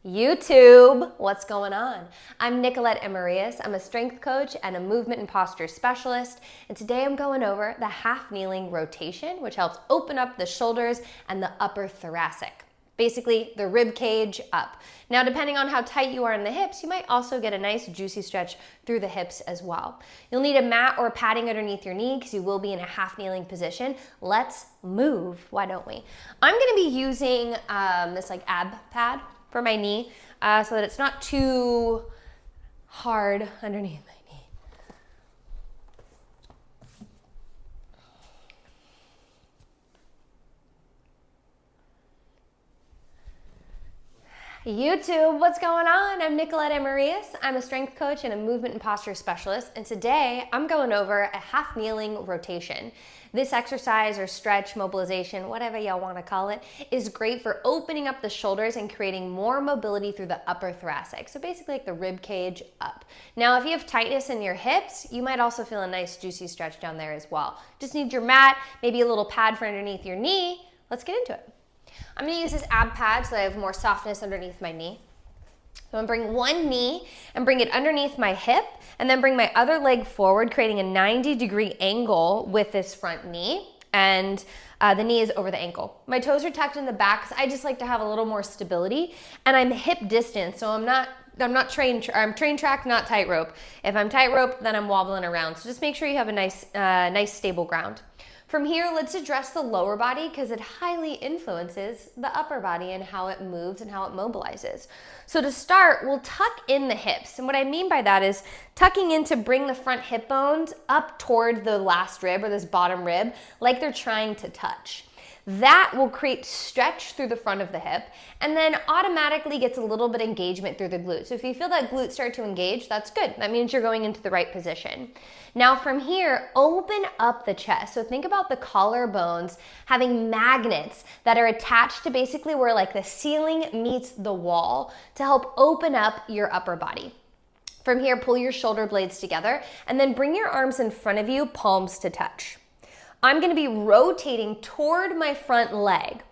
YouTube, what's going on? I'm Nicolette Amarillas. I'm a strength coach and a movement and posture specialist. And today I'm going over the half kneeling rotation, which helps open up the shoulders and the upper thoracic. Basically, the rib cage up. Now, depending on how tight you are in the hips, you might also get a nice juicy stretch through the hips as well. You'll need a mat or padding underneath your knee because you will be in a half kneeling position. Let's move, why don't we? I'm gonna be using this like ab pad for my knee so that it's not too hard underneath my knee. YouTube, what's going on? I'm Nicolette Amarillas. I'm a strength coach and a movement and posture specialist, and today I'm going over a half kneeling rotation. This exercise or stretch, mobilization, whatever y'all want to call it, is great for opening up the shoulders and creating more mobility through the upper thoracic. So basically like the rib cage up. Now, if you have tightness in your hips, you might also feel a nice juicy stretch down there as well. Just need your mat, maybe a little pad for underneath your knee. Let's get into it. I'm gonna use this ab pad so that I have more softness underneath my knee. So I'm gonna bring one knee and bring it underneath my hip and then bring my other leg forward, creating a 90-degree angle with this front knee. And the knee is over the ankle. My toes are tucked in the back because I just like to have a little more stability. And I'm hip distance, so I'm train track, not tightrope. If I'm tightrope, then I'm wobbling around. So just make sure you have a nice stable ground. From here, let's address the lower body because it highly influences the upper body and how it moves and how it mobilizes. So to start, we'll tuck in the hips. And what I mean by that is tucking in to bring the front hip bones up toward the last rib or this bottom rib like they're trying to touch. That will create stretch through the front of the hip and then automatically gets a little bit of engagement through the glute. So if you feel that glute start to engage, that's good. That means you're going into the right position. Now from here, open up the chest. So think about the collarbones having magnets that are attached to basically where like the ceiling meets the wall to help open up your upper body. From here, pull your shoulder blades together and then bring your arms in front of you, palms to touch. I'm gonna be rotating toward my front leg,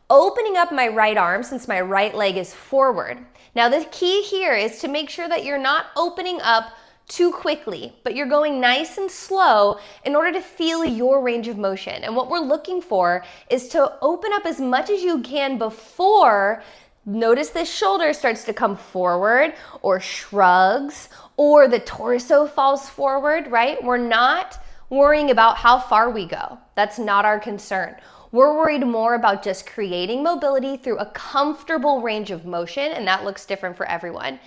opening up my right arm since my right leg is forward. Now the key here is to make sure that you're not opening up too quickly, but you're going nice and slow in order to feel your range of motion. And what we're looking for is to open up as much as you can before, notice the shoulder starts to come forward or shrugs or the torso falls forward, right? We're not worrying about how far we go. That's not our concern. We're worried more about just creating mobility through a comfortable range of motion, and that looks different for everyone.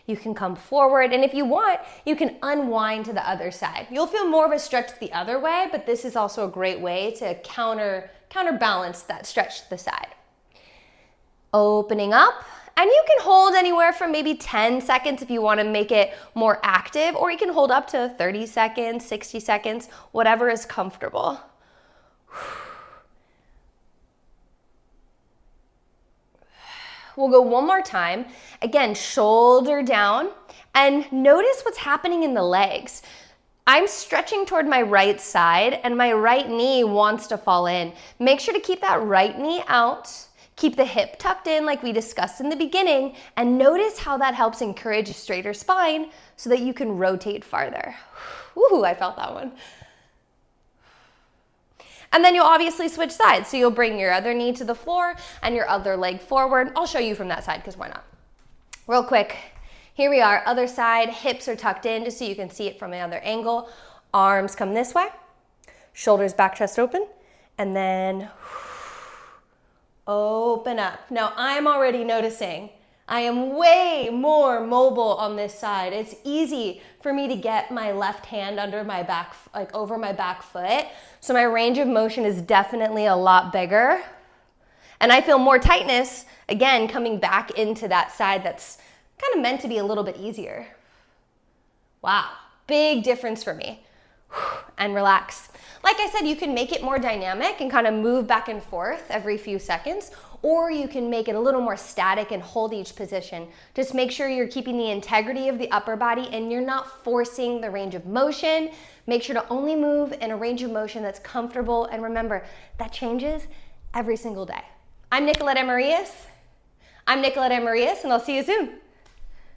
You can come forward, and if you want, you can unwind to the other side. You'll feel more of a stretch the other way, but this is also a great way to counterbalance that stretch to the side. Opening up. And you can hold anywhere from maybe 10 seconds if you want to make it more active, or you can hold up to 30 seconds, 60 seconds, whatever is comfortable. We'll go one more time. Again, shoulder down, and notice what's happening in the legs. I'm stretching toward my right side, and my right knee wants to fall in. Make sure to keep that right knee out. Keep the hip tucked in like we discussed in the beginning, and notice how that helps encourage a straighter spine so that you can rotate farther. Ooh, I felt that one. And then you'll obviously switch sides. So you'll bring your other knee to the floor and your other leg forward. I'll show you from that side because why not? Real quick, here we are, other side, hips are tucked in just so you can see it from another angle. Arms come this way, shoulders back, chest open, and then open up. Now I'm already noticing I am way more mobile on this side. It's easy for me to get my left hand under my back, like over my back foot. So my range of motion is definitely a lot bigger. And I feel more tightness, again, coming back into that side that's kind of meant to be a little bit easier. Wow, big difference for me. And relax. Like I said, you can make it more dynamic and kind of move back and forth every few seconds, or you can make it a little more static and hold each position. Just make sure you're keeping the integrity of the upper body and you're not forcing the range of motion. Make sure to only move in a range of motion that's comfortable, and remember, that changes every single day. I'm Nicolette Amarillas. I'm Nicolette Amarillas, and I'll see you soon.